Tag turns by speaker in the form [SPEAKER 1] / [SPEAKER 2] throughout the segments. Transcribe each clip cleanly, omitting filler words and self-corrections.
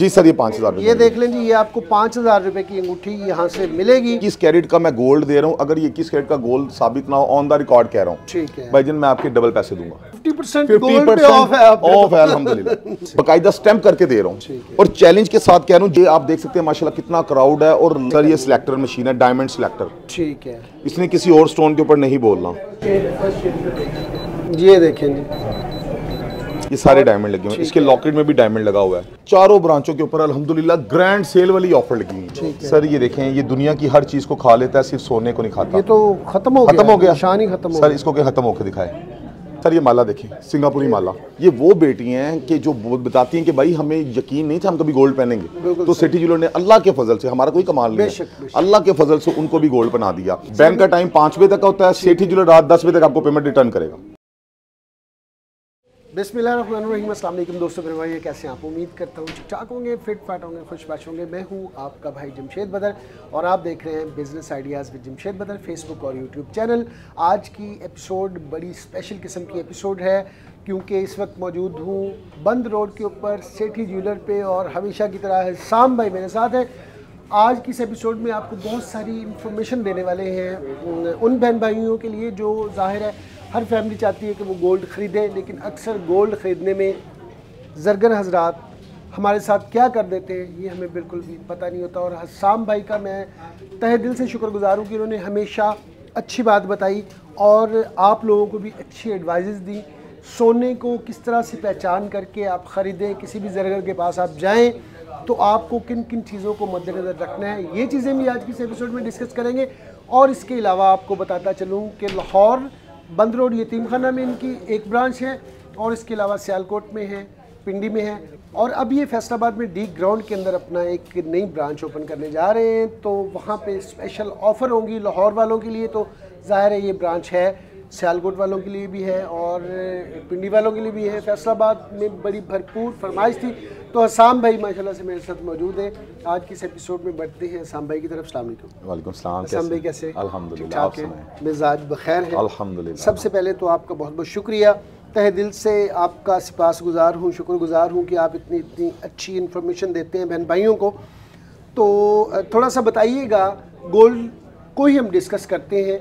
[SPEAKER 1] जी sir ये 5,000
[SPEAKER 2] ये देख लें जी, ये आपको 5,000 रुपए की अंगूठी यहाँ से मिलेगी।
[SPEAKER 1] 21 कैरेट का मैं गोल्ड दे रहा हूँ, अगर ये 21 कैरेट का गोल्ड साबित ना हो, ऑन द रिकॉर्ड कह रहा हूँ,
[SPEAKER 2] ठीक है
[SPEAKER 1] भाईजान मैं आपके डबल पैसे दूंगा।
[SPEAKER 2] 50% गोल्ड पे ऑफ है,
[SPEAKER 1] ऑफ है अल्हम्दुलिल्लाह। बकायदा स्टैम्प करके दे रहा हूँ और चैलेंज के साथ कह रहा हूँ। ये आप देख सकते हैं माशाल्लाह कितना क्राउड है। और सर ये सिलेक्टर मशीन है, डायमंड सिलेक्टर,
[SPEAKER 2] ठीक है,
[SPEAKER 1] इसने किसी और स्टोन के ऊपर नहीं बोलना।
[SPEAKER 2] ये देखें जी,
[SPEAKER 1] ये सारे डायमंड लगे हुए हैं, इसके लॉकेट में भी डायमंड लगा हुआ है। चारों ब्रांचों के ऊपर अल्हम्दुलिल्लाह ग्रैंड सेल वाली ऑफर लगी है। सर ये देखें, ये दुनिया की हर चीज को खा लेता है, सिर्फ सोने को नहीं खाता।
[SPEAKER 2] ये तो खत्म हो गया, निशान ही खत्म हो
[SPEAKER 1] सर इसको क्या खत्म होकर दिखाए। सर ये माला देखें, सिंगापुरी माला। ये वो बेटी हैं कि जो बताती हैं कि भाई हमें यकीन नहीं था हम कभी गोल्ड पहनेंगे, तो सेठी ज्वेलर ने अल्लाह के फजल से, हमारा कोई कमाल नहीं है, अल्लाह के फजल से उनको भी गोल्ड पहना दिया। बैंक का टाइम 5 बजे तक होता है, सेठी ज्वेलर रात 10 बजे तक आपको पेमेंट रिटर्न करेगा।
[SPEAKER 2] बिस्मिल्लाहिर्रहमानिर्रहीम। अस्सलाम वालेकुम दोस्तों, मेरे भाई कैसे हैं आप? उम्मीद करता हूँ ठीक ठाक होंगे, फिट फाट होंगे, खुशबाश होंगे। मैं हूँ आपका भाई जमशेद बदर और आप देख रहे हैं बिज़नेस आइडियाज़ विद जमशेद बदर, फेसबुक और यूट्यूब चैनल। आज की एपिसोड बड़ी स्पेशल किस्म की एपिसोड है, क्योंकि इस वक्त मौजूद हूँ बंद रोड के ऊपर सेठी ज्वेलर पे और हमेशा की तरह हिसाम भाई मेरे साथ है। आज की इस एपिसोड में आपको बहुत सारी इन्फॉर्मेशन देने वाले हैं उन बहन भाइयों के लिए जो ज़ाहिर है हर फैमिली चाहती है कि वो गोल्ड ख़रीदे, लेकिन अक्सर गोल्ड ख़रीदने में ज़रगर हजरात हमारे साथ क्या कर देते हैं ये हमें बिल्कुल भी पता नहीं होता। और हिसाम भाई का मैं तहे दिल से शुक्रगुजार हूँ कि उन्होंने हमेशा अच्छी बात बताई और आप लोगों को भी अच्छी एडवाइजेस दी। सोने को किस तरह से पहचान करके आप ख़रीदें, किसी भी ज़रगर के पास आप जाएँ तो आपको किन किन चीज़ों को मद्देनज़र रखना है, ये चीज़ें भी आज की इस एपिसोड में डिस्कस करेंगे। और इसके अलावा आपको बताता चलूँ कि लाहौर बंद रोड यतीम खाना में इनकी एक ब्रांच है और इसके अलावा सियालकोट में है, पिंडी में है, और अब ये फैसलाबाद में डी ग्राउंड के अंदर अपना एक नई ब्रांच ओपन करने जा रहे हैं। तो वहाँ पे स्पेशल ऑफ़र होंगी लाहौर वालों के लिए, तो ज़ाहिर है ये ब्रांच है, सियालकोट वालों के लिए भी है और पिंडी वालों के लिए भी है। फैसलाबाद में बड़ी भरपूर फरमाइश थी, तो हिसाम भाई माशाल्लाह से मेरे साथ मौजूद है। आज की इस एपिसोड में बढ़ते हैं हिसाम भाई की तरफ। अस्सलाम वालेकुम।
[SPEAKER 1] वालेकुम सलाम।
[SPEAKER 2] हिसाम भाई कैसे?
[SPEAKER 1] अल्हम्दुलिल्लाह, आप सुनाएं?
[SPEAKER 2] मिजाज बखैर है
[SPEAKER 1] अल्हम्दुलिल्लाह।
[SPEAKER 2] सबसे पहले तो आपका बहुत बहुत शुक्रिया, तहे दिल से आपका सिपासगुजार हूँ, शुक्रगुजार हूँ कि आप इतनी अच्छी इन्फॉर्मेशन देते हैं बहन भाइयों को। तो थोड़ा सा बताइएगा, गोल्ड को ही हम डिस्कस करते हैं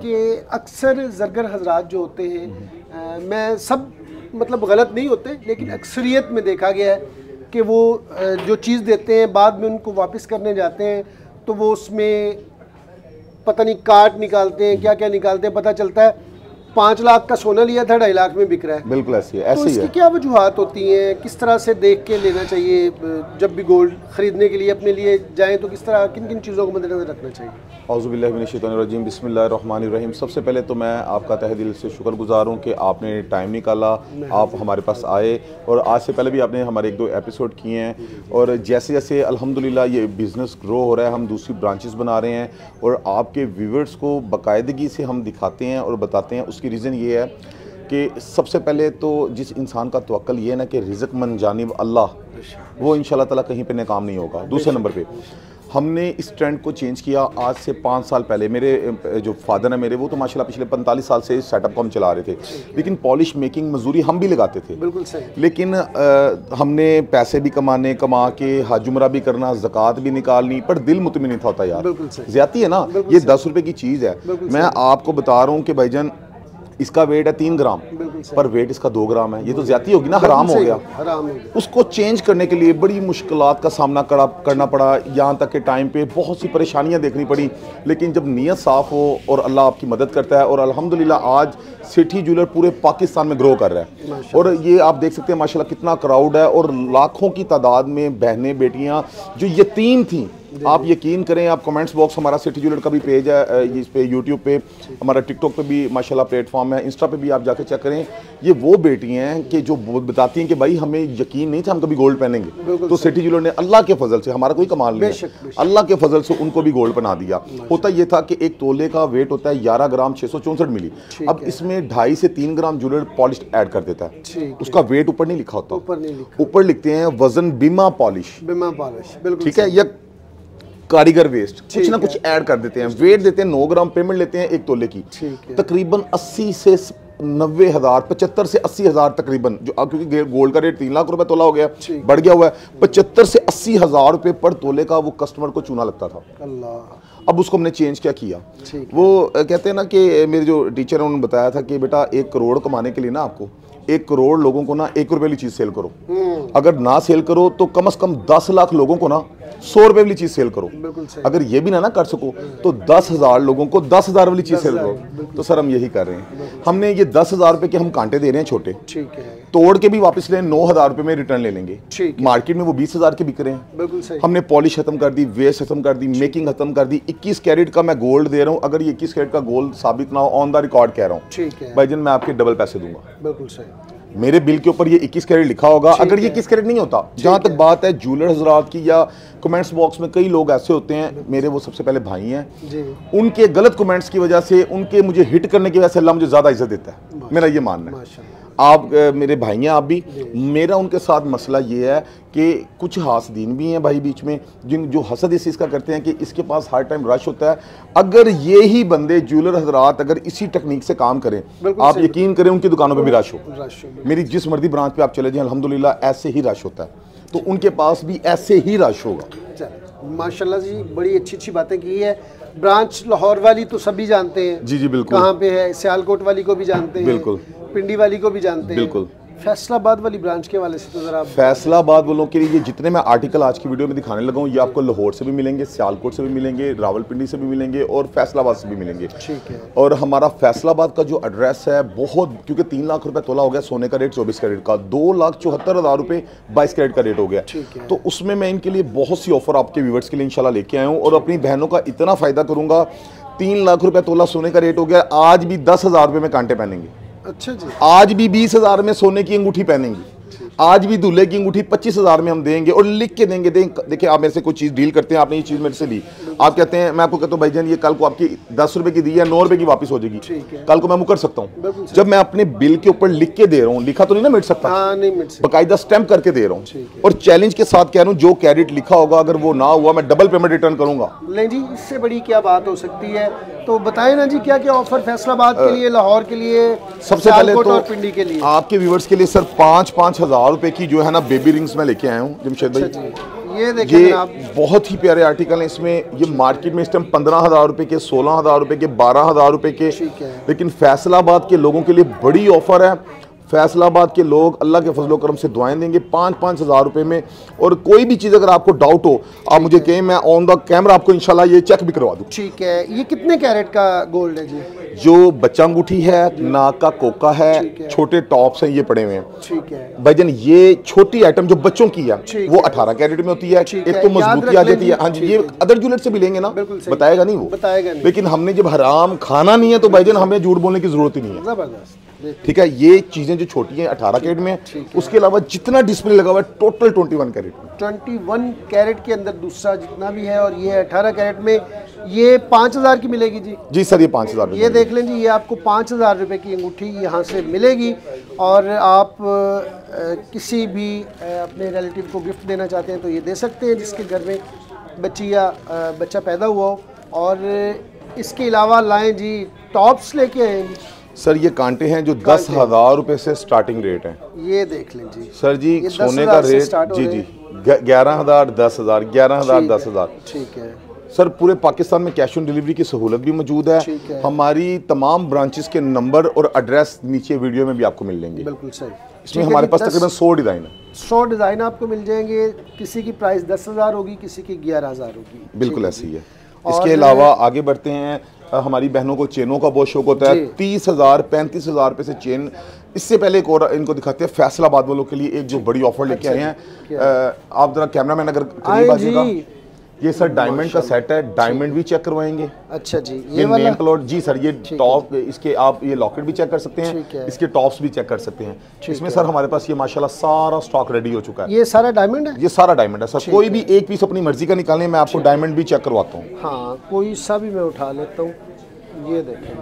[SPEAKER 2] कि अक्सर ज़रगर हजरात जो होते हैं, मैं सब मतलब गलत नहीं होते, लेकिन अक्सरियत में देखा गया है कि वो जो चीज़ देते हैं बाद में उनको वापस करने जाते हैं तो वो उसमें पता नहीं काट निकालते हैं, क्या क्या निकालते हैं, पता चलता है 5 लाख का सोना लिया था 2.5 लाख में बिक रहा है।
[SPEAKER 1] बिल्कुल ऐसी है,
[SPEAKER 2] तो इसकी क्या वजूहात होती हैं, किस तरह से देख के लेना चाहिए? जब भी गोल्ड ख़रीदने के लिए अपने लिए जाएं तो किस तरह किन किन चीज़ों को मद्देनज़र रखना चाहिए?
[SPEAKER 1] औज़ुबिल्लाहि मिनश्शैतानिर्रजीम, बिस्मिल्लाहिर्रहमानिर्रहीम। सबसे पहले तो मैं आपका तहे दिल से शुक्रगुजार हूँ कि आपने टाइम निकाला, आप हमारे पास आए और आज से पहले भी आपने हमारे 1-2 एपिसोड किए हैं। और जैसे जैसे अल्हम्दुलिल्लाह ये बिज़नेस ग्रो हो रहा है, हम दूसरी ब्रांचेस बना रहे हैं और आपके व्यूवर्स को बाकायदगी से हम दिखाते हैं और बताते हैं। उसकी रीज़न ये है कि सबसे पहले तो जिस इंसान का तवक्कल ये है ना कि रिज़्क़ मन जानिब अल्लाह, वो इंशाअल्लाह ताला कहीं पे नाकाम नहीं होगा। दूसरे नंबर पे हमने इस ट्रेंड को चेंज किया आज से 5 साल पहले। मेरे जो फादर हैं मेरे, वो तो माशाल्लाह पिछले 45 साल से इस सेटअप को हम चला रहे थे, लेकिन पॉलिश मेकिंग मजदूरी हम भी लगाते थे।
[SPEAKER 2] बिल्कुल सही।
[SPEAKER 1] लेकिन हमने पैसे भी कमा के हज उमरा भी करना, ज़कात भी निकालनी, पर दिल मुतमिन नहीं था होता यार। ज़्यादती है ना, ये 10 रुपये की चीज़ है। मैं आपको बता रहा हूँ कि भाईजान इसका वेट है 3 ग्राम, पर वेट इसका 2 ग्राम है, ये तो ज्यादती होगी ना, हराम हो गया। उसको चेंज करने के लिए बड़ी मुश्किलात का सामना करना पड़ा, यहाँ तक के टाइम पे बहुत सी परेशानियाँ देखनी पड़ी। लेकिन जब नीयत साफ़ हो और अल्लाह आपकी मदद करता है, और अल्हम्दुलिल्लाह आज सेठी ज्वेलर पूरे पाकिस्तान में ग्रो कर रहा है। और ये आप देख सकते हैं माशाल्लाह कितना क्राउड है और लाखों की तादाद में बहनें बेटियाँ जो यतीम थीं, आप यकीन करें, आप कमेंट्स बॉक्स, हमारा सेठी ज्वेलर का भी पेज है इस पे, यूट्यूब पे, हमारा टिकटॉक पे भी माशाल्लाह प्लेटफॉर्म है, इंस्टा पे भी आप जाके चेक करें। ये वो बेटियां हैं कि जो बताती हैं कि भाई हमें यकीन नहीं था हम कभी गोल्ड पहनेंगे, तो सेठी ज्वेलर ने अल्लाह के फजल से, हमारा कोई कमाल नहीं है, अल्लाह के फजल से उनको भी गोल्ड बना दिया। होता ये था कि 1 तोले का वेट होता है 11 ग्राम 664 मिली, अब इसमें 2.5 से 3 ग्राम ज्वेलर पॉलिश ऐड कर देता है। उसका वेट ऊपर नहीं लिखा होता, ऊपर लिखते हैं वजन बिमा पॉलिश, ठीक है, या कारीगर वेस्ट, कुछ ना कुछ ऐड कर देते हैं। वेट देते हैं 9 ग्राम, पेमेंट लेते हैं 1 तोले की, तकरीबन 80 से 90,000 75 से 80,000 तकरीबन, जो अब क्योंकि गोल्ड का रेट 3 लाख रुपए तोला हो गया, बढ़ गया हुआ है, 75 से 80,000 रुपए पर तोले का वो कस्टमर को चूना लगता था। अल्लाह। अब उसको हमने चेंज क्या किया, वो कहते हैं ना कि मेरे जो टीचर हैं उन्होंने बताया था कि बेटा 1 करोड़ कमाने के लिए ना आपको 1 करोड़ लोगों को ना 1 रुपए वाली चीज सेल करो, अगर ना सेल करो तो कम से कम 10 लाख लोगों को ना 100 रुपए वाली चीज सेल करो, अगर ये भी ना कर सको तो 10,000 लोगों को 10,000 वाली चीज सेल करो। तो सर हम यही कर रहे हैं, हमने ये 10,000 रुपए के हम कांटे दे रहे हैं छोटे, ठीक है, तोड़ के भी वापस लें 9,000 रुपए में रिटर्न ले लेंगे, मार्केट में वो 20,000 के बिक रहे हैं। बिल्कुल सही। हमने पॉलिश खत्म कर दी, वेस्ट खत्म कर दी, मेकिंग खत्म कर दी। 21 कैरेट का मैं गोल्ड दे रहा हूँ, अगर ये 21 कैरेट का गोल्ड साबित ना हो, ऑन द रिकॉर्ड कह रहा हूँ, ठीक है भाईजान मैं आपके डबल पैसे दूंगा। बिल्कुल सही। मेरे बिल के ऊपर ये 21 कैरेट लिखा होगा, अगर ये 21 कैरेट नहीं होता, जहां तक बात है ज्वेलर हजरात की, या कमेंट्स बॉक्स में कई लोग ऐसे होते हैं, मेरे वो सबसे पहले भाई हैं, उनके गलत कमेंट्स की वजह से, उनके मुझे हिट करने की वजह से अल्लाह मुझे ज्यादा इज्जत देता है, मेरा ये मानना है। आप मेरे भाई हैं, आप भी। मेरा उनके साथ मसला ये है कि कुछ हासदीन भी हैं भाई बीच में, जो हसद इस चीज़ का करते हैं कि इसके पास हर टाइम रश होता है। अगर ये ही बंदे ज्वेलर हजरात अगर इसी टेक्निक से काम करें, आप यकीन करें उनकी दुकानों पे भी रश हो। मेरी जिस मर्जी ब्रांच पे आप चले जाएं, अल्हम्दुलिल्लाह ऐसे ही रश होता है, तो उनके पास भी ऐसे ही रश होगा।
[SPEAKER 2] माशाल्लाह जी, बड़ी अच्छी अच्छी बातें की है। ब्रांच लाहौर वाली तो सभी जानते हैं, जी जी बिल्कुल, कहाँ पे है, सियालकोट वाली को भी जानते हैं, बिल्कुल, पिंडी वाली को भी जानते हैं, बिल्कुल। फैसलाबाद वाली ब्रांच के वाले से तो जरा, फैसलाबाद वालों के लिए ये जितने मैं आर्टिकल आज की वीडियो में दिखाने लगा हूँ, ये आपको लाहौर से भी मिलेंगे, सियालकोट से भी मिलेंगे, रावलपिंडी से भी मिलेंगे और फैसलाबाद से भी मिलेंगे, ठीक है। और हमारा फैसलाबाद का जो एड्रेस है बहुत, क्योंकि 3 लाख रुपए तोला हो गया, सोने का रेट 24 कैरेट का, 2,74,000 रुपए 22 कैरेट का रेट हो गया, तो उसमें मैं इनके लिए बहुत सी ऑफर आपके व्यूअर्स के लिए इंशाल्लाह लेके आया हूँ, और अपनी बहनों का इतना फायदा करूंगा। 3 लाख रुपए तोला सोने का रेट हो गया, आज भी 10,000 रुपए में कांटे पहनेंगे। अच्छा जी। आज भी 20,000 में सोने की अंगूठी पहनेंगी, आज भी दूल्हे की अंगूठी 25,000 में हम देंगे, और लिख के देंगे। देखिए आप मेरे से कोई चीज़ डील करते हैं, आपने ये चीज़ मेरे से ली, आप कहते हैं, मैं आपको कहता हूँ भाईजान ये कल को आपकी 10 रुपए की दी है, 9 रुपए की वापस हो जाएगी, कल को मैं मुकर सकता हूँ। जब मैं अपने बिल के ऊपर लिख के दे रहा हूँ, लिखा तो नहीं ना मिट सकता, बाकायदा स्टैम्प करके दे रहा हूँ, और चैलेंज के साथ कह रहा हूँ जो कैरेट लिखा होगा अगर वो ना हुआ मैं डबल पेमेंट रिटर्न करूंगा। नहीं जी, इससे बड़ी क्या बात हो सकती है, तो बताएं ना जी क्या क्या ऑफर फैसलाबाद के लिए, लाहौर के लिए, सबसे पहले तो पिंडी के लिए, आपके व्यूअर्स के लिए सर 5-5 हज़ार रुपए की जो है ना बेबी रिंग्स में लेके आया हूँ जमशेद भाई। ये देखिए आप, बहुत ही प्यारे आर्टिकल हैं इसमें। ये मार्केट में इस टाइम 15,000 रुपए के, 16,000 रुपए के, 12,000 रुपए के, लेकिन फैसलाबाद के लोगों के लिए बड़ी ऑफर है। फैसलाबाद के लोग अल्लाह के फजलो करम से दुआएं देंगे 5-5 हज़ार रुपए में, और कोई भी चीज़ अगर आपको डाउट हो आप मुझे कहें, मैं ऑन द कैमरा आपको इंशाल्लाह ये चेक भी करवा दूँ। ठीक है। ये कितने कैरेट का गोल्ड है जी? जो बच्चा अंगूठी है, नाक का कोका है, छोटे टॉप्स हैं, ये पड़े हुए हैं, ठीक है भाईजान। ये छोटी आइटम जो बच्चों की है वो 18 कैरेट में होती है, एक तो मजबूती आ जाती है। हाँ जी, ये अदर ज्वेलर से भी लेंगे ना, बताएगा नहीं वो, बताएगा नहीं, लेकिन हमने जब हराम खाना नहीं है तो भाईजान हमें झूठ बोलने की जरूरत ही नहीं है। जबरदस्त, ठीक है। ये चीजें जो छोटी हैं 18 कैरेट में, उसके अलावा जितना डिस्प्ले लगा हुआ है टोटल 21 कैरेट में, 21 कैरेट के अंदर दूसरा जितना भी है, और ये 18 कैरेट में। ये 5,000 की मिलेगी जी? जी सर, ये 5,000। ये देख लें जी, ये आपको 5,000 रुपए की अंगूठी यहाँ से मिलेगी, और आप किसी भी अपने रिलेटिव को गिफ्ट देना चाहते हैं तो ये दे सकते हैं, जिसके घर में बच्ची या बच्चा पैदा हुआ हो। और इसके अलावा लाएँ जी टॉप्स लेके आएंगे सर। ये कांटे हैं जो 10,000 रुपए से स्टार्टिंग रेट है। ये देख लें जी सर जी, सोने का रेट जी जी 11,000, 10,000, 11,000, 10,000, ठीक है सर। पूरे पाकिस्तान में कैश ऑन डिलीवरी की सहूलत भी मौजूद है। हमारी तमाम ब्रांचेस के नंबर और एड्रेस नीचे वीडियो में भी आपको मिल लेंगे। बिल्कुल सही। इसमें हमारे पास तकरीबन 100 डिज़ाइन है, 100 डिज़ाइन आपको मिल जाएंगे। किसी की प्राइस 10,000 होगी, किसी की 11,000 होगी, बिल्कुल ऐसी ही है। इसके अलावा आगे बढ़ते हैं, हमारी बहनों को चेनों का बहुत शौक होता है। 30,000, 35,000 रुपए से चेन। इससे पहले एक और इनको दिखाते हैं फैसलाबाद वालों के लिए एक जो बड़ी ऑफर लेके आए हैं। आप जरा कैमरामैन अगर करीब आ जाएगा, ये सर डायमंड का सेट है, डायमंड भी चेक करवाएंगे। अच्छा जी, ये नेम प्लॉट जी सर, ये टॉप, इसके आप ये लॉकेट भी चेक कर सकते हैं, इसके टॉप्स भी चेक कर सकते हैं। इसमें सर हमारे पास ये माशाल्लाह सारा स्टॉक रेडी हो चुका है। ये सारा डायमंड है? ये सारा डायमंड है सर। कोई भी एक पीस अपनी मर्जी का निकालें, मैं आपको डायमंड भी चेक करवाता हूँ। हाँ, कोई सा भी मैं उठा लेता हूँ। ये देखें,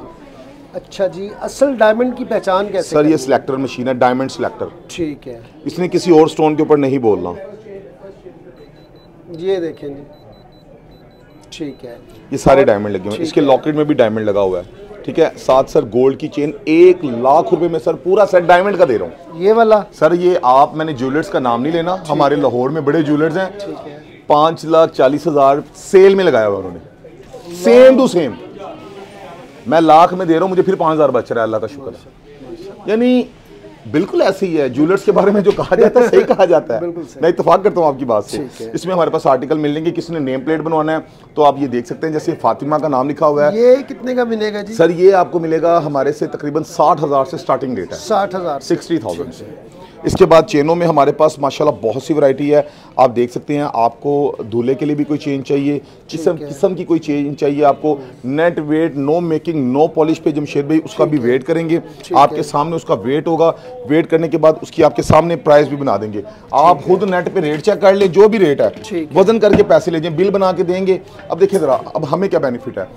[SPEAKER 2] अच्छा जी, असल डायमंड की पहचान कैसे सर? ये सिलेक्टर मशीन है, डायमंड सिलेक्टर, ठीक है। इसने किसी और स्टोन के ऊपर नहीं बोलना। ये देखें जी, ठीक है। ये सारे डायमंड लगे हुए हैं, इसके लॉकेट में भी डायमंड लगा हुआ है,
[SPEAKER 1] ठीक है। साथ सर गोल्ड की चेन 1 लाख रुपए में सर पूरा सेट डायमंड का दे रहा हूँ।
[SPEAKER 2] ये वाला
[SPEAKER 1] सर ये आप, मैंने ज्वेलर्स का नाम नहीं लेना, हमारे लाहौर में बड़े ज्वेलर्स हैं,
[SPEAKER 2] ठीक है,
[SPEAKER 1] 5,40,000 सेल में लगाया हुआ उन्होंने, सेम टू सेम। मैं लाख में दे रहा हूँ, मुझे फिर 5,000 बच रहा है, अल्लाह का शुक्र है। यानी बिल्कुल ऐसे ही है, ज्वेलर्स के बारे में जो कहा जाता है सही कहा जाता है। मैं इत्तेफाक करता हूँ आपकी बात से। इसमें हमारे पास आर्टिकल मिल लेंगे, किसी ने नेम प्लेट बनवाना है तो आप ये देख सकते हैं, जैसे फातिमा का नाम लिखा हुआ है।
[SPEAKER 2] ये कितने का मिलेगा जी?
[SPEAKER 1] सर ये आपको मिलेगा हमारे से तकरीबन 60,000 से स्टार्टिंग रेट है,
[SPEAKER 2] 60,000
[SPEAKER 1] 60,000 से। इसके बाद चेनों में हमारे पास माशाल्लाह बहुत सी वैरायटी है, आप देख सकते हैं। आपको दूल्हे के लिए भी कोई चेन चाहिए, किस्म की कोई चेन चाहिए आपको, net weight, no making, no polish पे जमशेद भाई उसका भी वेट करेंगे आपके सामने, उसका वेट होगा। वेट करने के बाद उसकी आपके सामने प्राइस भी बना देंगे, आप खुद नेट पे रेट चेक कर लें, जो भी रेट है वजन करके पैसे ले जाएं, बिल बना के देंगे। अब देखिए जरा, अब हमें क्या बेनिफिट है,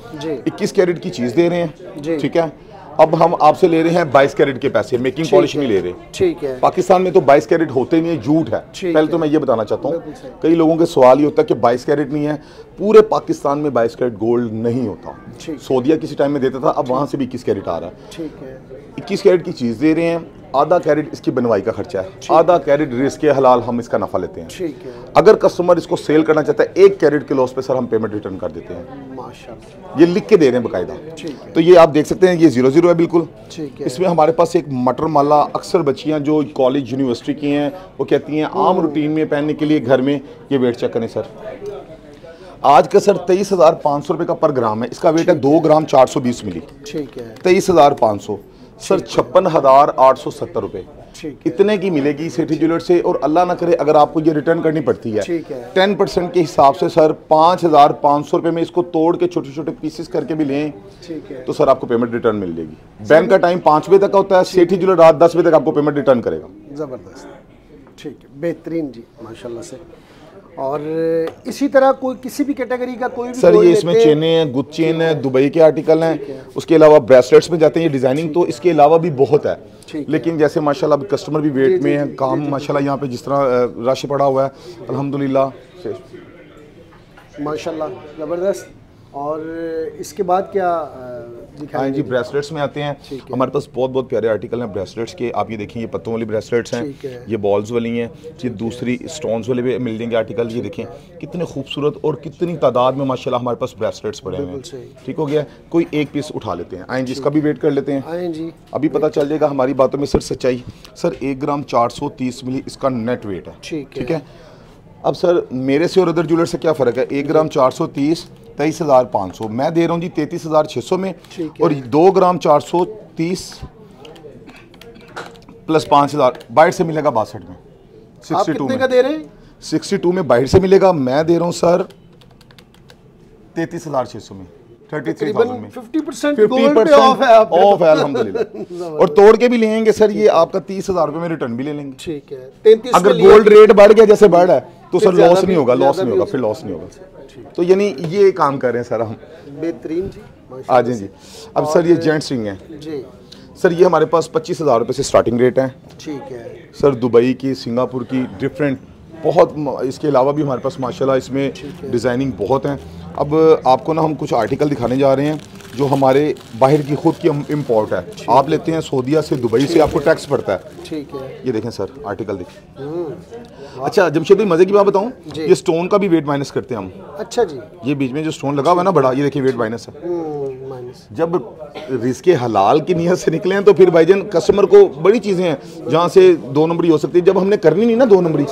[SPEAKER 1] 21 कैरेट की चीज दे रहे हैं, ठीक है। अब हम आपसे ले रहे हैं 22 कैरेट के पैसे, मेकिंग पॉलिश नहीं ले रहे,
[SPEAKER 2] ठीक है।
[SPEAKER 1] पाकिस्तान में तो 22 कैरेट होते नहीं है, झूठ है। पहले तो मैं ये बताना चाहता हूँ, कई लोगों के सवाल ये होता है कि 22 कैरेट नहीं है, पूरे पाकिस्तान में 22 कैरेट गोल्ड नहीं होता। सऊदीया किसी टाइम में देता था, अब वहां से भी 21 कैरेट आ रहा है, ठीक है। 21 कैरेट की चीज दे रहे हैं, आधा कैरेट इसकी बनवाई का खर्चा है, आधा कैरेट रिस्क हलाल हम इसका नफा लेते हैं, ठीक है। अगर कस्टमर इसको सेल करना चाहता है 1 कैरेट के लॉस पे सर हम पेमेंट रिटर्न कर देते हैं, माशाल्लाह। ये लिख के दे रहे हैं बकायदा, तो ये आप देख सकते हैं, ये 00 है बिल्कुल, ठीक है। इसमें हमारे पास एक मटर माला, अक्सर बच्चियां जो कॉलेज यूनिवर्सिटी की हैं वो कहती हैं आम रूटीन में पहनने के लिए घर में, ये वेट चेक करें सर, आज का सर 23,500 रुपए का पर ग्राम है, इसका वेट है 2 ग्राम 420 मिली, ठीक है। 23,500 सर 56,870 रुपए, इतने की मिलेगी सेठी ज्वेलर्स से। और अल्लाह ना करे अगर आपको ये रिटर्न करनी पड़ती है 10% के हिसाब से सर 5,500 रुपए में इसको तोड़ के छोटे छोटे पीसेस करके भी लें, ठीक है, तो सर आपको पेमेंट रिटर्न मिल जाएगी। बैंक का टाइम 5 बजे तक का होता है, सेठी ज्वेलर रात 10 बजे तक आपको पेमेंट रिटर्न करेगा। जबरदस्त,
[SPEAKER 2] ठीक है, बेहतरीन जी, माशाल्लाह से। और इसी तरह कोई किसी भी कैटेगरी का कोई भी
[SPEAKER 1] सर ये इसमें चेनें हैं, गुड चेन है, दुबई के आर्टिकल हैं, उसके अलावा ब्रेसलेट्स में जाते हैं, ये डिजाइनिंग तो इसके अलावा भी बहुत है, लेकिन जैसे माशाल्लाह कस्टमर भी वेट में है, काम माशाल्लाह यहाँ पे जिस तरह रश पड़ा हुआ है अल्हम्दुलिल्लाह
[SPEAKER 2] माशाल्लाह ज़बरदस्त। और इसके बाद क्या
[SPEAKER 1] हाँ जी, ब्रेसलेट्स में आते हैं, हमारे पास बहुत बहुत प्यारे आर्टिकल हैं ब्रेसलेट्स के। आप ये देखिए, ये पत्तों वाली ब्रेसलेट्स हैं, ये बॉल्स वाली हैं, ये दूसरी स्टोन्स वाले भी मिल जाएंगे आर्टिकल। ये देखें कितने खूबसूरत और कितनी तादाद में माशाल्लाह हमारे पास ब्रेसलेट्स पड़े हुए हैं, ठीक हो गया। कोई एक पीस उठा लेते हैं, आएँ जी, इसका भी वेट कर लेते हैं, आएँ जी, अभी पता चल जाएगा हमारी बातों में सर सच्चाई। सर 1 ग्राम 430 मिली इसका नेट वेट है, ठीक है। अब सर मेरे से और अदर ज्वेलर से क्या फ़र्क है, 1 ग्राम 430 23,500, मैं दे रहा हूँ जी 33,600 में, और 2 ग्राम 430 प्लस 5,000 बाहर से मिलेगा 62 में, 62 में का दे रहे हैं, 62 में बाहर से मिलेगा, मैं दे रहा हूँ सर 33,600 में, 33,000 में 50% ऑफ है अल्हम्दुलिल्लाह। और तोड़ के भी लेंगे सर, ये आपका 30,000 रुपए में रिटर्न भी ले लेंगे, ठीक है। 33 अगर गोल्ड रेट बढ़ गया जैसे बढ़ है तो सर लॉस नहीं होगा, फिर लॉस नहीं होगा। तो यानी ये काम कर रहे हैं सर हम, बेहतरीन जी, आ जाए जी। अब सर ये जेंट्स रिंग है जी, सर ये हमारे पास 25,000 रुपए से स्टार्टिंग रेट है, ठीक है सर। दुबई की, सिंगापुर की, डिफरेंट बहुत, इसके अलावा भी हमारे पास माशाल्लाह इसमें डिज़ाइनिंग बहुत हैं। अब आपको ना हम कुछ आर्टिकल दिखाने जा रहे हैं जो हमारे बाहर की खुद की इम्पोर्ट है, आप लेते हैं सऊदीया से, दुबई से, आपको टैक्स पड़ता है, ठीक है। ये देखें सर आर्टिकल देखिए। अच्छा जमशेद भाई मज़े की बात बताऊं, ये स्टोन का भी वेट माइनस करते हैं हम, अच्छा जी। ये बीच में जो स्टोन लगा हुआ है ना बड़ा, ये देखिए वेट माइनस है। जब रिस्क हलाल की नीयत से निकले हैं तो फिर भाईजान कस्टमर को बड़ी चीज़ें हैं जहाँ से 2 नंबरी हो सकती है, जब हमने करनी नहीं ना 2 नंबरी।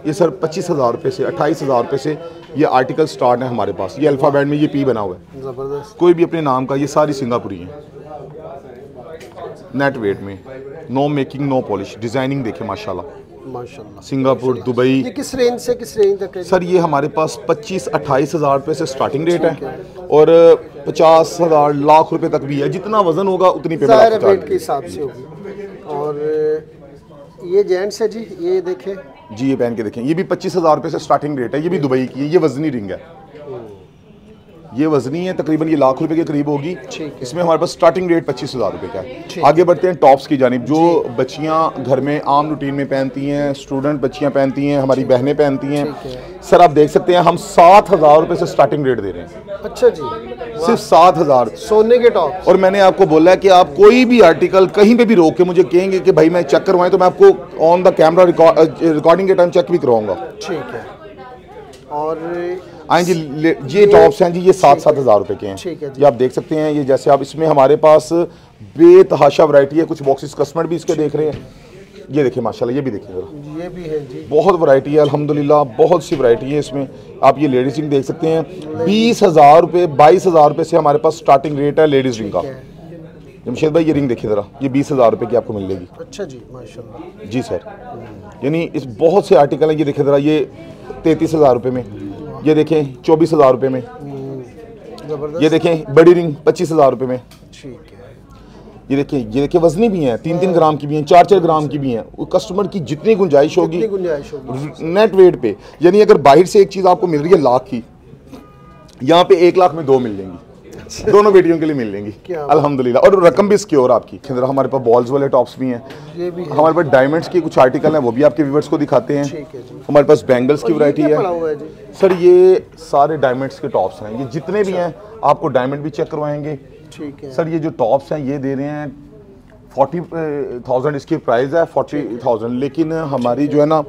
[SPEAKER 1] ये सर 25,000 रुपये से 28,000 रुपये से ये आर्टिकल स्टार्ट है हमारे पास। ये अल्फ़ाबेट में ये पी बना हुआ है, ज़बरदस्त, कोई भी अपने नाम का। ये सारी सिंगापुरी है, नेट वेट में, no making no polish, designing देखे माशाल्लाह, सिंगापुर, दुबई।
[SPEAKER 2] ये किस रेंज से किस रेंज तक है
[SPEAKER 1] सर? ये हमारे पास 25-28,000 रुपये से स्टार्टिंग रेट है, और 50,000 लाख रुपए तक भी है, जितना वजन होगा उतनी पेमेंट
[SPEAKER 2] रेट के हिसाब से होगी। और ये जेंट्स है जी, ये देखें
[SPEAKER 1] जी, ये पहन के देखें, ये भी 25,000 रुपये से स्टार्टिंग रेट है, ये भी दुबई की है, ये वजनी रिंग है, ये वजनी है, तकरीबन ये लाख रुपए के करीब होगी। इसमें हमारे पास स्टार्टिंग रेट 25,000 रुपए का है। आगे बढ़ते हैं टॉप्स की जानिब, जो बच्चियां घर में आम रूटीन में पहनती हैं, स्टूडेंट बच्चियां पहनती हैं, हमारी बहनें पहनती हैं। सर आप देख सकते हैं हम 7,000 रुपए से स्टार्टिंग रेट दे रहे हैं।
[SPEAKER 2] अच्छा जी,
[SPEAKER 1] सिर्फ 7,000
[SPEAKER 2] सोने के टॉप।
[SPEAKER 1] और मैंने आपको बोला है कि आप कोई भी आर्टिकल कहीं पे भी रोक के मुझे कहेंगे कि भाई मैं चेक करवाएं, तो मैं आपको ऑन द कैमरा रिकॉर्डिंग के टाइम चेक भी करवाऊंगा।
[SPEAKER 2] ठीक है। और
[SPEAKER 1] आए जी, ये टॉप्स हैं जी, ये 7,000 रुपए के हैं। ये आप देख सकते हैं। ये जैसे आप इसमें हमारे पास बेतहाशा वैरायटी है। कुछ बॉक्सेस कस्टमर भी इसके देख रहे हैं। ये देखिए माशाल्लाह, ये भी देखिए जरा,
[SPEAKER 2] ये भी है जी,
[SPEAKER 1] बहुत वैरायटी है अल्हम्दुलिल्लाह, बहुत सी वैरायटी है इसमें। आप ये लेडीज रिंग देख सकते हैं। 20,000 रुपए 22,000 रुपए से हमारे पास स्टार्टिंग रेट है लेडीज रिंग का। जमशेद भाई ये रिंग देखिए जरा, ये 20,000 रुपए की आपको मिलेगी।
[SPEAKER 2] अच्छा जी, माशाल्लाह
[SPEAKER 1] जी सर। यानी इस बहुत से आर्टिकल हैं। ये देखिए जरा, ये 33,000 रुपए में, ये देखें 24,000 रुपए में, ये देखें बड़ी रिंग 25,000 रुपए में।
[SPEAKER 2] ठीक है।
[SPEAKER 1] ये देखिए वजनी भी हैं, 3-3 ग्राम की भी हैं, 4-4 ग्राम की भी हैं। वो कस्टमर की जितनी गुंजाइश होगी नेट वेट पे, यानी अगर बाहर से एक चीज़ आपको मिल रही है लाख की, यहाँ पे 1 लाख में 2 मिल जाएंगी। दोनों बेटियों के लिए मिल लेंगी अल्हम्दुलिल्लाह। और रकम भी सिक्योर आपकी। हमारे पास बॉल्स वाले टॉप्स भी हैं,
[SPEAKER 2] ये भी है।
[SPEAKER 1] हमारे पास डायमंड्स के कुछ आर्टिकल हैं, वो भी आपके व्यूअर्स को दिखाते हैं। हमारे पास बैंगल्स की वैरायटी है। सर ये सारे डायमंड्स के टॉप्स हैं, ये जितने भी हैं आपको डायमंड भी चेक करवाएंगे।
[SPEAKER 2] ठीक है
[SPEAKER 1] सर। ये जो टॉप्स हैं ये दे रहे हैं 40,000 इसकी प्राइस है, 40,000। लेकिन हमारी जो है ना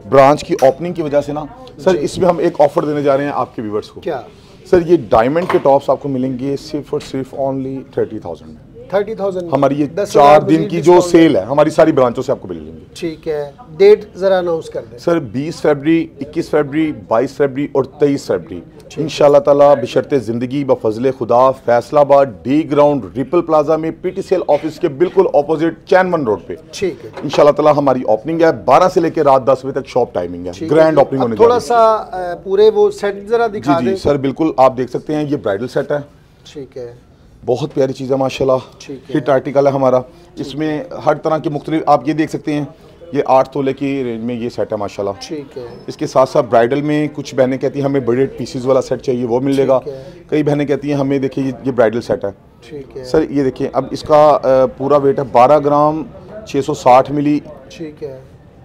[SPEAKER 1] ब्रांच की ओपनिंग की वजह से ना सर, इसमें हम एक ऑफर देने जा रहे हैं आपके व्यूअर्स को।
[SPEAKER 2] क्या
[SPEAKER 1] सर? ये डायमंड के टॉप्स आपको मिलेंगे सिर्फ और सिर्फ ओनली 30,000 में।
[SPEAKER 2] 30,000
[SPEAKER 1] हमारी ये 4 दिन की जो सेल है हमारी सारी ब्रांचों से आपको मिल जाएंगे।
[SPEAKER 2] ठीक है। डेट जरा अनाउंस कर दें
[SPEAKER 1] सर। 20 फरवरी, 21 फरवरी, 22 फरवरी और 23 फरवरी इंशाल्लाह ताला बशर्ते ज़िंदगी बफजले खुदा Faisalabad D ground ripple plaza में PTCL ऑफिस के बिल्कुल ऑपोजिट चैनमन रोड पे।
[SPEAKER 2] ठीक है।
[SPEAKER 1] इंशाल्लाह ताला हमारी ओपनिंग है 12 से लेकर रात 10 बजे तक शॉप टाइमिंग है। ग्रैंड ओपनिंग होने
[SPEAKER 2] थोड़ा सा पूरे वो सेट जरा दिखा दें।
[SPEAKER 1] जी सर बिल्कुल, आप देख सकते हैं ये ब्राइडल सेट है।
[SPEAKER 2] ठीक है।
[SPEAKER 1] बहुत प्यारी चीज़ है माशाल्लाह, हिट आर्टिकल है हमारा। इसमें हर तरह के मुख्तलिफ आप ये देख सकते हैं, ये 8 तोले की रेंज में ये सेट है माशाल्लाह।
[SPEAKER 2] ठीक है।
[SPEAKER 1] इसके साथ साथ ब्राइडल में कुछ बहनें कहती हैं हमें बड़े पीसीज वाला सेट चाहिए, वो मिलेगा। कई बहनें कहती हैं हमें देखिए ये ब्राइडल सेट है।
[SPEAKER 2] ठीक है।
[SPEAKER 1] सर ये देखिए, अब इसका पूरा वेट है 12 ग्राम 660 मिली।
[SPEAKER 2] ठीक है।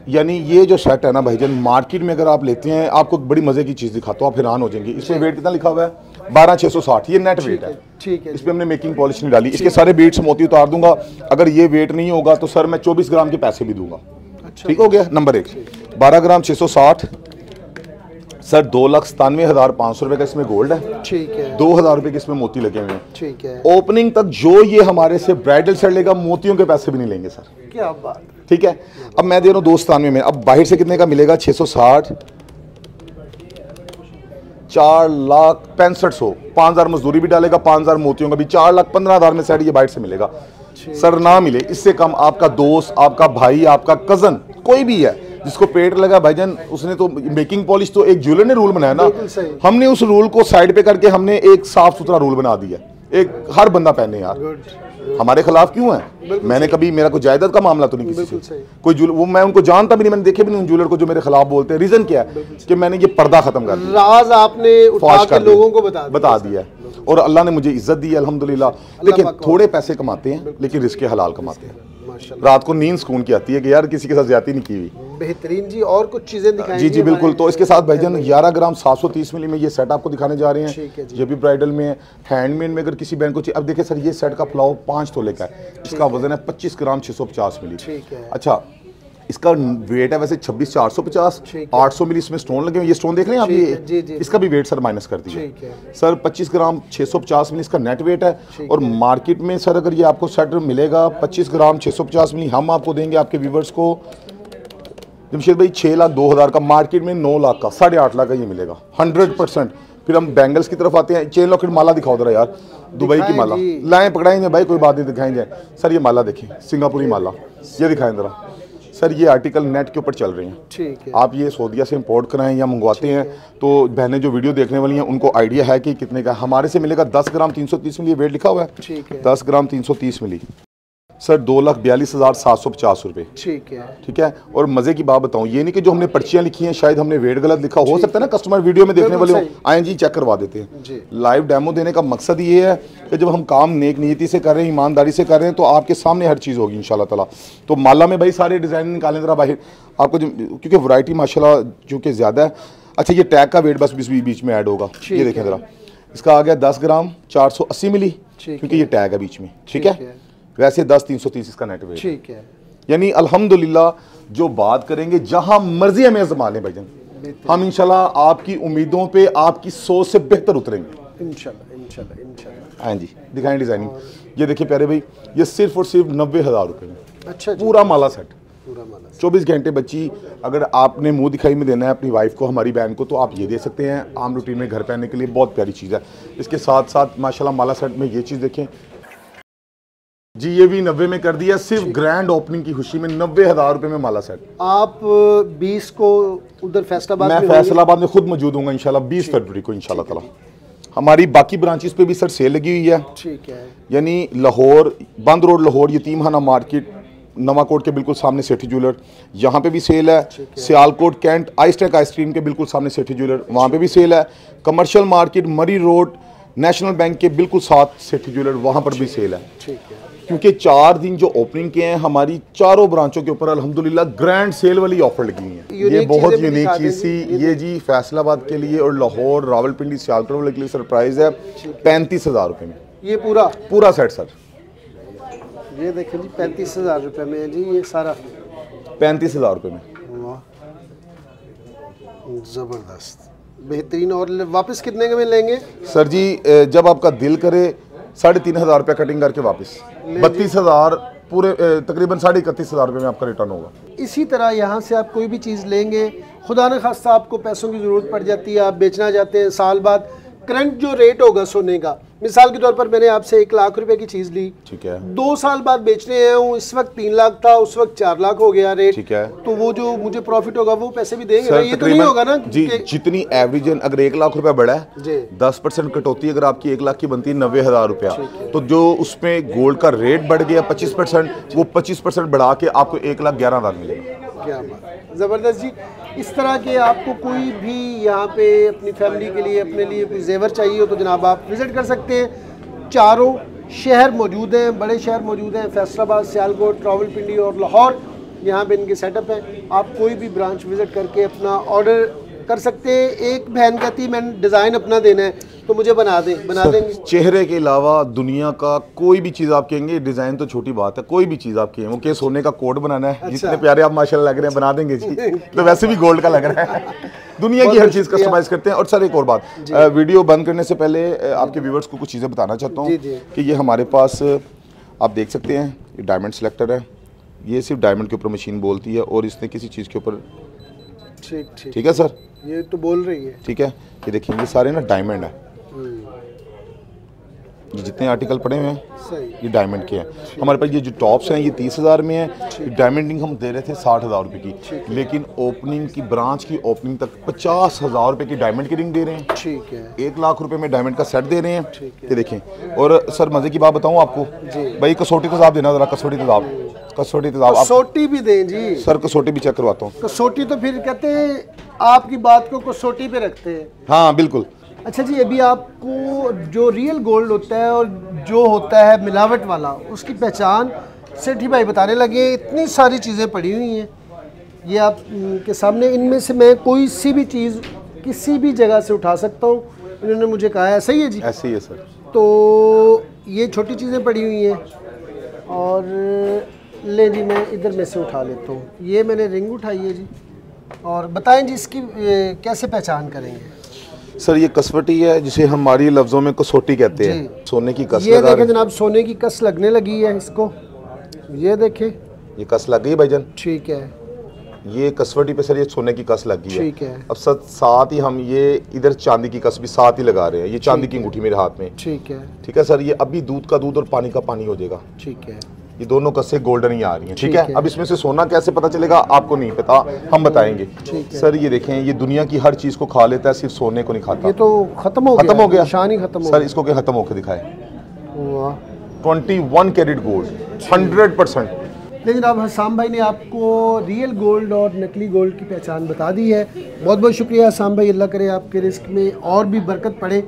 [SPEAKER 1] यानी ये जो सेट है ना भाईजान, मार्केट में अगर आप लेते हैं, आपको बड़ी मजे की चीज़ दिखाता हूँ, आप हैरान हो जाएंगे। इसमें वेट कितना लिखा हुआ है? 12,660। ये नेट वेट है।
[SPEAKER 2] ठीक है।
[SPEAKER 1] इस पे हमने मेकिंग पॉलिश नहीं डाली। इसके सारे बीट्स मोती उतार दूंगा। अगर ये वेट नहीं होगा तो सर मैं 24 ग्राम के पैसे भी दूंगा। ठीक हो गया। नंबर 1 12 ग्राम 660 सर। 2,97,500 रुपए का इसमें गोल्ड है।
[SPEAKER 2] ठीक है।
[SPEAKER 1] 2,000 रुपए के इसमें मोती लगे हुए हैं।
[SPEAKER 2] ठीक है।
[SPEAKER 1] ओपनिंग तक जो ये हमारे से ब्राइडल सेट लेगा, मोतियों के पैसे भी नहीं लेंगे सर।
[SPEAKER 2] क्या बात।
[SPEAKER 1] ठीक है। अब मैं दे रहा हूँ 2,97,000 में। अब बाहर से कितने का मिलेगा? 660, 4,65,100। 5,000 मजदूरी भी डालेगा, 5,000 मोतियों का भी, 4,15,000 में सेट ये बाहर से मिलेगा। सर ना मिले इससे कम आपका दोस्त, आपका भाई, आपका कजन कोई भी है जिसको पेट लगा भाईजान, उसने तो मेकिंग पॉलिश तो एक ज्वेलर ने रूल बनाया ना, हमने उस रूल को साइड पे करके हमने एक साफ सुथरा रूल बना दिया। एक हर बंदा पहने यार। हमारे खिलाफ क्यों है? मैंने कभी, मेरा कोई जायदाद का मामला तो नहीं किसी से। कोई ज्वेलर, वो मैं उनको जानता भी नहीं, मैंने देखे भी नहीं उन ज्वेलर को जो मेरे खिलाफ बोलते हैं। रीजन क्या है कि मैंने ये पर्दा खत्म कर दिया,
[SPEAKER 2] राज आपने उठा के लोगों को बता दिया
[SPEAKER 1] और अल्लाह ने मुझे इज्जत दी है अल्हम्दुलिल्लाह। लेकिन थोड़े पैसे कमाते हैं, लेकिन रिस्क हलाल कमाते हैं। रात को नींद सुकून की आती है कि यार किसी के साथ ज्यादती नहीं की हुई।
[SPEAKER 2] बेहतरीन जी। और कुछ चीजें दिखाएंगे?
[SPEAKER 1] जी बिल्कुल। तो इसके साथ भाईजान 11 ग्राम 730 मिली में ये सेट आपको दिखाने जा रहे हैं। ये भी ब्राइडल में है। हैंडमेड में अगर किसी बहन को चाहिए, अब देखिए सर ये सेट का फ्लावर 5 तोले का है। इसका वजन है 25 ग्राम 650 मिली।
[SPEAKER 2] ठीक है।
[SPEAKER 1] अच्छा, इसका वेट है वैसे 26,450। 800 मिली इसमें स्टोन लगे हुए। ये स्टोन देख रहे हैं आप? ये इसका भी वेट सर माइनस कर दिया सर। 25 ग्राम 650 मिली इसका नेट वेट है। और मार्केट में सर अगर ये आपको सेट मिलेगा 25 ग्राम 650 मिली, हम आपको देंगे आपके व्यूवर्स को जमशेद भाई 6,02,000 का। मार्केट में 9 लाख का, 8.5 लाख का ये मिलेगा 100%। फिर हम बैंगल्स की तरफ आते हैं। चेन लॉकेट माला दिखाओ जरा यार, दुबई की माला लाएं पकड़ाएंगे भाई, कोई बात नहीं, दिखाएंगे सर। ये माला देखें, सिंगापुरी माला, ये दिखाएं जरा सर। ये आर्टिकल नेट के ऊपर चल रहे हैं।
[SPEAKER 2] ठीक है।
[SPEAKER 1] आप ये सऊदीया से इंपोर्ट कराएं या मंगवाते हैं तो बहनें जो वीडियो देखने वाली हैं उनको आइडिया है कि कितने का हमारे से मिलेगा। 10 ग्राम 330 मिली वेट लिखा हुआ है।
[SPEAKER 2] ठीक है।
[SPEAKER 1] 10 ग्राम 330 मिली सर 2,42,750 रुपए।
[SPEAKER 2] ठीक है।
[SPEAKER 1] ठीक है। और मजे की बात बताऊं, ये नहीं कि जो हमने पर्चियां लिखी हैं शायद हमने वेट गलत लिखा हो सकता है ना, कस्टमर वीडियो में देखने वाले हो, आए जी चेक करवा देते हैं। लाइव डेमो देने का मकसद ये है कि जब हम काम नेक नीयती से कर रहे हैं, ईमानदारी से कर रहे हैं, तो आपके सामने हर चीज़ होगी इंशाल्लाह ताला। तो माला में भाई सारे डिज़ाइन निकालें जरा बाहर आपको, क्योंकि वैरायटी माशाल्लाह चूँकि ज़्यादा है। अच्छा, ये टैग का वेट बस बीच में ऐड होगा, ये देखें ज़रा, इसका आ गया 10 ग्राम 480 मिली, क्योंकि ये टैग है बीच में। ठीक है। वैसे 10,330 इसका नेट वेट।
[SPEAKER 2] ठीक है।
[SPEAKER 1] यानी अल्हम्दुलिल्लाह जो बात करेंगे जहां मर्जी हमें आजमा लें भाईजान, हम इंशाल्लाह आपकी उम्मीदों पे आपकी सोच से बेहतर उतरेंगे
[SPEAKER 2] इंशाल्लाह इंशाल्लाह इंशाल्लाह।
[SPEAKER 1] हाँ जी, दिखाएं डिजाइनिंग। ये देखिए प्यारे भाई, ये सिर्फ और सिर्फ 90,000 रुपए में।
[SPEAKER 2] अच्छा,
[SPEAKER 1] पूरा माला सेट,
[SPEAKER 2] पूरा माला
[SPEAKER 1] 24 घंटे बच्ची, अगर आपने मुंह दिखाई में देना है अपनी वाइफ को, हमारी बहन को, तो आप ये दे सकते हैं। आम रूटीन में घर पहनने के लिए बहुत प्यारी चीज़ है। इसके साथ साथ माशाल्लाह माला सेट में ये चीज़ देखें जी, ये भी 90 में कर दिया, सिर्फ ग्रैंड ओपनिंग की खुशी में 90,000 रुपए में माला सेट।
[SPEAKER 2] आप 20 को उधर फैसलाबाद
[SPEAKER 1] मैं फैसलाबाद में खुद मौजूद हूँ इंशाल्लाह 20 फरवरी को इंशाल्लाह ताला। हमारी बाकी ब्रांचेस पे भी सर सेल लगी हुई है।
[SPEAKER 2] ठीक है।
[SPEAKER 1] यानी लाहौर बंद रोड लाहौर यतीमखाना मार्केट नवाकोट के बिल्कुल सामने सेठी ज्वेलर, यहाँ पे भी सेल है। सियालकोट कैंट आइसटेक आइसक्रीम के बिल्कुल सामने सेठी ज्वेलर, वहाँ पे भी सेल है। कमर्शियल मार्केट मरी रोड नेशनल बैंक के बिल्कुल साथ सेठी ज्वेलर, वहाँ पर भी सेल है।
[SPEAKER 2] ठीक है।
[SPEAKER 1] क्योंकि 4 दिन जो ओपनिंग के हैं हमारी चारों ब्रांचों के ऊपर अल्हम्दुलिल्लाह ग्रैंड सेल वाली ऑफर लगी हुई है। ये बहुत यूनिक चीज़ थी। ये जी फैसलाबाद के लिए और लाहौर रावलपिंडी सियालकोट वाले के लिए सरप्राइज है। 35,000 रुपए में
[SPEAKER 2] ये पूरा
[SPEAKER 1] सेट सर।
[SPEAKER 2] ये देखें जी 35,000 रुपए में है जी, ये सारा
[SPEAKER 1] 35,000 रुपए में।
[SPEAKER 2] वाह, जबरदस्त, बेहतरीन। और वापस कितने के में लेंगे
[SPEAKER 1] सर जी? जब आपका दिल करे 3,500 रुपये कटिंग करके वापस 32,000 पूरे तकरीबन 31,500 रुपये में आपका रिटर्न होगा।
[SPEAKER 2] इसी तरह यहाँ से आप कोई भी चीज़ लेंगे, खुदा न खास्ता आपको पैसों की ज़रूरत पड़ जाती है, आप बेचना चाहते हैं, साल बाद करंट जो रेट होगा सोने का, मिसाल के तौर पर मैंने आपसे 1 लाख रुपए की चीज़ ली, ठीक है, 2 साल बाद बेचने आया हूँ, इस वक्त 3 लाख था, उस वक्त 4 लाख हो गया रेट, ठीक है, तो वो जो मुझे प्रॉफिट होगा वो पैसे भी देंगे ना? ये तो नहीं होगा ना
[SPEAKER 1] जी। जितनी एवरेज अगर 1 लाख रुपया बढ़ा है, 10% कटौती अगर आपकी 1 लाख की बनती है 90,000 रुपया, तो जो उसमें गोल्ड का रेट बढ़ गया 25%, वो 25% बढ़ा के आपको 1,11,000 मिलेगा।
[SPEAKER 2] क्या बात, ज़बरदस्त जी। इस तरह के आपको कोई भी यहाँ पे अपनी फैमिली के लिए, अपने लिए कोई जेवर चाहिए हो तो जनाब आप विज़िट कर सकते हैं। चारों शहर मौजूद हैं, बड़े शहर मौजूद हैं, फैसलाबाद, सियालकोट, रावलपिंडी और लाहौर, यहाँ पे इनके सेटअप है। आप कोई भी ब्रांच विज़िट करके अपना ऑर्डर कर सकते हैं। एक बहन कहती मैंने डिज़ाइन अपना देना है तो मुझे बना देंगे।
[SPEAKER 1] चेहरे के अलावा दुनिया का कोई भी चीज़ आप कहेंगे, डिज़ाइन तो छोटी बात है, कोई भी चीज़ आप कहेंगे, वो के सोने का कोड बनाना है, अच्छा। जितने प्यारे आप माशाल्लाह लग रहे हैं बना देंगे जी। तो वैसे भी गोल्ड का लग रहा है। दुनिया की हर चीज़ कस्टमाइज करते हैं। और सर एक और बात, वीडियो बंद करने से पहले आपके व्यूवर्स को कुछ चीज़ें बताना चाहता हूँ कि ये हमारे पास आप देख सकते हैं, ये डायमंड सेलेक्टर है, ये सिर्फ डायमंड के ऊपर मशीन बोलती है और इसने किसी चीज़ के ऊपर, ठीक है सर,
[SPEAKER 2] ये तो बोल रही है, ठीक है।
[SPEAKER 1] ये देखिए ये सारे ना डायमंड है, ये जितने आर्टिकल पड़े हुए हैं ये डायमंड के हैं। हमारे पास ये जो टॉप्स हैं ये 30,000 में है। डायमंडिंग हम दे रहे थे 60,000 रुपये की, लेकिन ओपनिंग की ब्रांच की ओपनिंग तक 50,000 रुपये की डायमंड की रिंग दे रहे हैं, ठीक है। 1 लाख रुपए में डायमंड का सेट दे रहे हैं, ये देखें। और सर मजे की बात बताऊं आपको भाई, कसौटी तेजाब देना जरा, कसौटी भी दें जी सर, कसौटी भी चेक करवाता हूँ।
[SPEAKER 2] कसौटी तो फिर कहते हैं आपकी बात को कसौटी पे रखते हैं।
[SPEAKER 1] हाँ बिल्कुल।
[SPEAKER 2] अच्छा जी, अभी आपको जो रियल गोल्ड होता है और जो होता है मिलावट वाला, उसकी पहचान सेठी भाई बताने लगे। इतनी सारी चीज़ें पड़ी हुई हैं ये आप के सामने, इनमें से मैं कोई सी भी चीज़ किसी भी जगह से उठा सकता हूँ, इन्होंने मुझे कहा है। सही है जी?
[SPEAKER 1] ऐसे ही है सर।
[SPEAKER 2] तो ये छोटी चीज़ें पड़ी हुई हैं, और ले जी मैं इधर में से उठा लेता हूँ। ये मैंने रिंग उठाई है जी, और बताएं जी इसकी कैसे पहचान करेंगे?
[SPEAKER 1] सर ये कसवटी है, जिसे हमारी लफ्ज़ों में कसौटी कहते हैं, सोने की कस।
[SPEAKER 2] ये देखें जनाब, सोने की कस लगने लगी है इसको, ये देखें,
[SPEAKER 1] ये कस लग गई भाईजान,
[SPEAKER 2] ठीक है।
[SPEAKER 1] ये कसवटी पे सर ये सोने की कस लग गई है,
[SPEAKER 2] ठीक है।
[SPEAKER 1] अब साथ ही हम ये इधर चांदी की कस भी साथ ही लगा रहे हैं। ये चांदी की अंगूठी मेरे हाथ में, ठीक है, ठीक है सर। ये अभी दूध का दूध और पानी का पानी हो जाएगा, ठीक है। ये दोनों कस्से गोल्डन ही आ रही हैं, ठीक है। अब इसमें से सोना कैसे पता चलेगा आपको नहीं पता, हम बताएंगे। सर ये देखें, ये दुनिया की हर चीज को खा लेता है, सिर्फ सोने को नहीं खाता।
[SPEAKER 2] ये तो खत्म हो गया, निशान ही खत्म हो गया।
[SPEAKER 1] सर इसको क्या खत्म होकर दिखाए,
[SPEAKER 2] वाह
[SPEAKER 1] 21 कैरेट गोल्ड 100%।
[SPEAKER 2] लेकिन अब हसाम भाई ने आपको रियल गोल्ड और नकली गोल्ड की पहचान बता दी है। बहुत बहुत शुक्रिया हसाम भाई, अल्लाह करे आपके रिस्क में और भी बरकत पड़े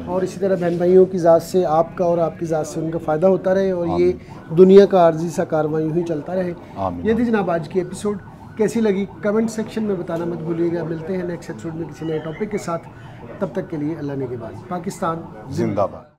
[SPEAKER 2] और इसी तरह बहन भाइयों की ज़ात से आपका और आपकी ज़ात से उनका फ़ायदा होता रहे और ये दुनिया का आर्जी सा कारवां यूँ ही चलता रहे। ये थी जनाब आज की एपिसोड, कैसी लगी कमेंट सेक्शन में बताना मत भूलिएगा। मिलते हैं नेक्स्ट एपिसोड में किसी नए टॉपिक के साथ, तब तक के लिए अल्लाह ने के बाद। पाकिस्तान
[SPEAKER 1] जिंदाबाद।